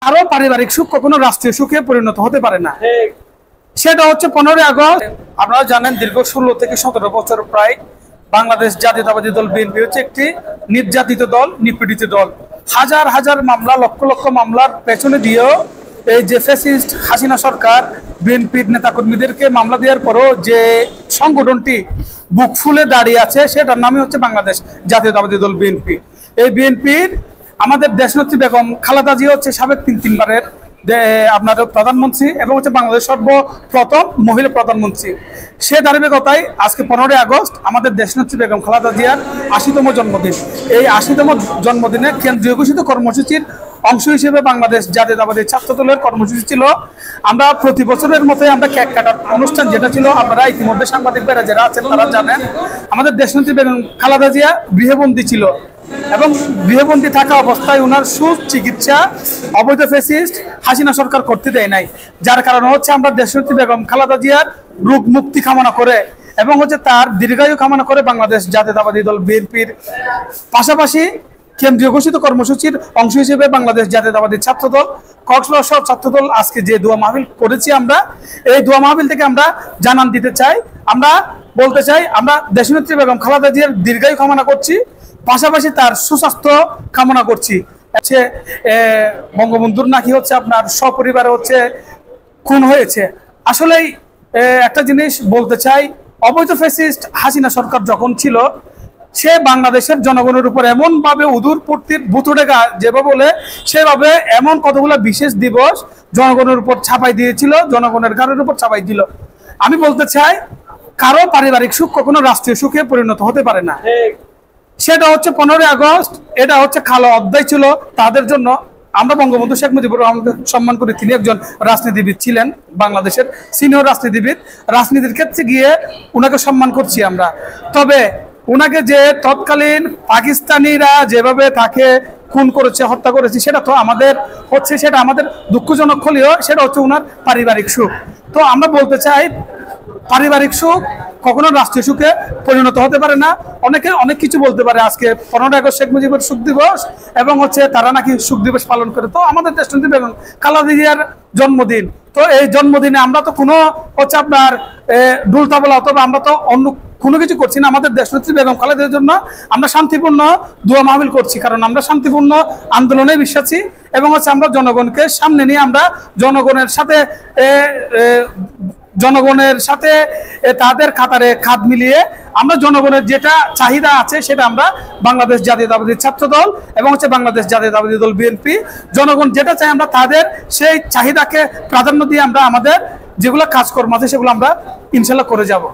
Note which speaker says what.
Speaker 1: আরো পারিবারিক সুখ কখনো রাষ্ট্রীয় সুখে পরিণত হতে পারে না। সেটা হচ্ছে 15ই আগস্ট। আপনারা জানেন দীর্ঘ 16 থেকে 17 বছর প্রায় বাংলাদেশ জাতীয়তাবাদী দল বিএনপি হচ্ছে একটি নির্যাতিত দল, নিপীড়িত দল। হাজার হাজার মামলা, লক্ষ লক্ষ মামলার পেছনে দিয়েও এই যে ফ্যাসিস্ট হাসিনা সরকার বিএনপির নেতাকর্মীদেরকে মামলা দেওয়ার পরও যে সংগঠনটি বুক ফুলে দাঁড়িয়ে আছে সেটার নামই হচ্ছে বাংলাদেশ জাতীয়তাবাদী দল বিএনপি। এই বিএনপির আমাদের দেশনেত্রী বেগম খালেদা জিয়া হচ্ছে সাবেক তিনবারের আপনার প্রধানমন্ত্রী এবং হচ্ছে বাংলাদেশ সর্বপ্রথম মহিলা প্রধানমন্ত্রী। সে ধারাবাহিকতায় আজকে 15ই আগস্ট আমাদের দেশনেত্রী বেগম খালেদা জিয়ার 80তম জন্মদিন। এই 80তম জন্মদিনে কেন্দ্রীয় ঘোষিত কর্মসূচির অংশ হিসেবে বাংলাদেশ জাতীয়তাবাদী ছাত্র দলের কর্মসূচি ছিল আমরা প্রতি বছরের মতোই আমরা কেক কাটার অনুষ্ঠান যেটা ছিল, আপনারা ইতিমধ্যে সাংবাদিক ভাইরা যারা আছেন তারা জানেন, আমাদের দেশনেত্রী বেগম খালেদা জিয়া গৃহবন্দী ছিল এবং গৃহবন্দী থাকা অবস্থায় ওনার সুচিকিৎসা অবৈধ ফ্যাসিস্ট হাসিনা সরকার করতে দেয় নাই। যার কারণে হচ্ছে আমরা দেশনেত্রী বেগম খালেদা জিয়ার রোগ মুক্তি কামনা করে এবং হচ্ছে তার দীর্ঘায়ু কামনা করে বাংলাদেশ জাতীয়তাবাদী দল বিএনপির পাশাপাশি কেন্দ্রীয় ঘোষিত কর্মসূচির অংশ হিসেবে বাংলাদেশ জাতীয়তাবাদী ছাত্রদল কক্সবাজার ছাত্রদল আজকে যে দোয়া মাহফিল করেছি, আমরা এই দোয়া মাহফিল থেকে আমরা জানান দিতে চাই, আমরা বলতে চাই আমরা দেশনেত্রী বেগম খালেদা জিয়ার দীর্ঘায়ু কামনা করছি, পাশাপাশি তার সুস্বাস্থ্য কামনা করছি। বঙ্গবন্ধুর নাকি হচ্ছে আপনার সপরিবারে হচ্ছে খুন হয়েছে। আসলেই একটা জিনিস বলতে চাই, অবৈধ ফ্যাসিস্ট হাসিনা সরকার যখন ছিল সে বাংলাদেশের জনগণের উপর এমন ভাবে উদুর পূর্তির বুতুডেগা যেভাবে বলে সেভাবে এমন কতগুলো বিশেষ দিবস জনগণের উপর ছাপাই দিয়েছিল, জনগণের ঘরের উপর ছাপাই দিল। আমি বলতে চাই কারো পারিবারিক সুখ কখনো রাষ্ট্রীয় সুখে পরিণত হতে পারে না। সেটা হচ্ছে 15ই আগস্ট, এটা হচ্ছে কালো অধ্যায় ছিল তাদের জন্য। আমরা বঙ্গবন্ধু শেখ মুজিবুর রহমানকে সম্মান করি, তিনি একজন রাজনীতিবিদ ছিলেন, বাংলাদেশের সিনিয়র রাজনীতিবিদ। রাজনীতির ক্ষেত্রে গিয়ে ওনাকে সম্মান করছি আমরা। তবে ওনাকে যে তৎকালীন পাকিস্তানিরা যেভাবে তাকে খুন করেছে, হত্যা করেছে, সেটা তো আমাদের হচ্ছে, সেটা আমাদের দুঃখজনক হলেও সেটা হচ্ছে ওনার পারিবারিক সুখ। তো আমরা বলতে চাই পারিবারিক সুখ কখনো রাষ্ট্রীয় সুখে পরিণত হতে পারে না। অনেকে অনেক কিছু বলতে পারে, আজকে 15ই আগস্ট শেখ মুজিবের সুখ দিবস এবং হচ্ছে তারা নাকি সুখ দিবস পালন করে। তো আমাদের দেশনেত্রী বেগম খালেদা জিয়ার জন্মদিন, তো এই জন্মদিনে আমরা তো কোনো হচ্ছে আপনার ডুলতাবলা অথবা আমরা তো অন্য কোনো কিছু করছি না। আমাদের দেশনেত্রী বেগম খালেদার জন্য আমরা শান্তিপূর্ণ দোয়া মাহফিল করছি, কারণ আমরা শান্তিপূর্ণ আন্দোলনে বিশ্বাসী এবং হচ্ছে আমরা জনগণকে সামনে নিয়ে আমরা জনগণের সাথে তাদের কাতারে খাত মিলিয়ে আমরা জনগণের যেটা চাহিদা আছে সেটা আমরা বাংলাদেশ জাতীয়তাবাদী ছাত্র দল এবং হচ্ছে বাংলাদেশ জাতীয়তাবাদী দল বিএনপি জনগণ যেটা চাই আমরা তাদের সেই চাহিদাকে প্রাধান্য দিয়ে আমরা আমাদের যেগুলো কাজকর্ম আছে সেগুলো আমরা ইনশাল্লাহ করে যাব।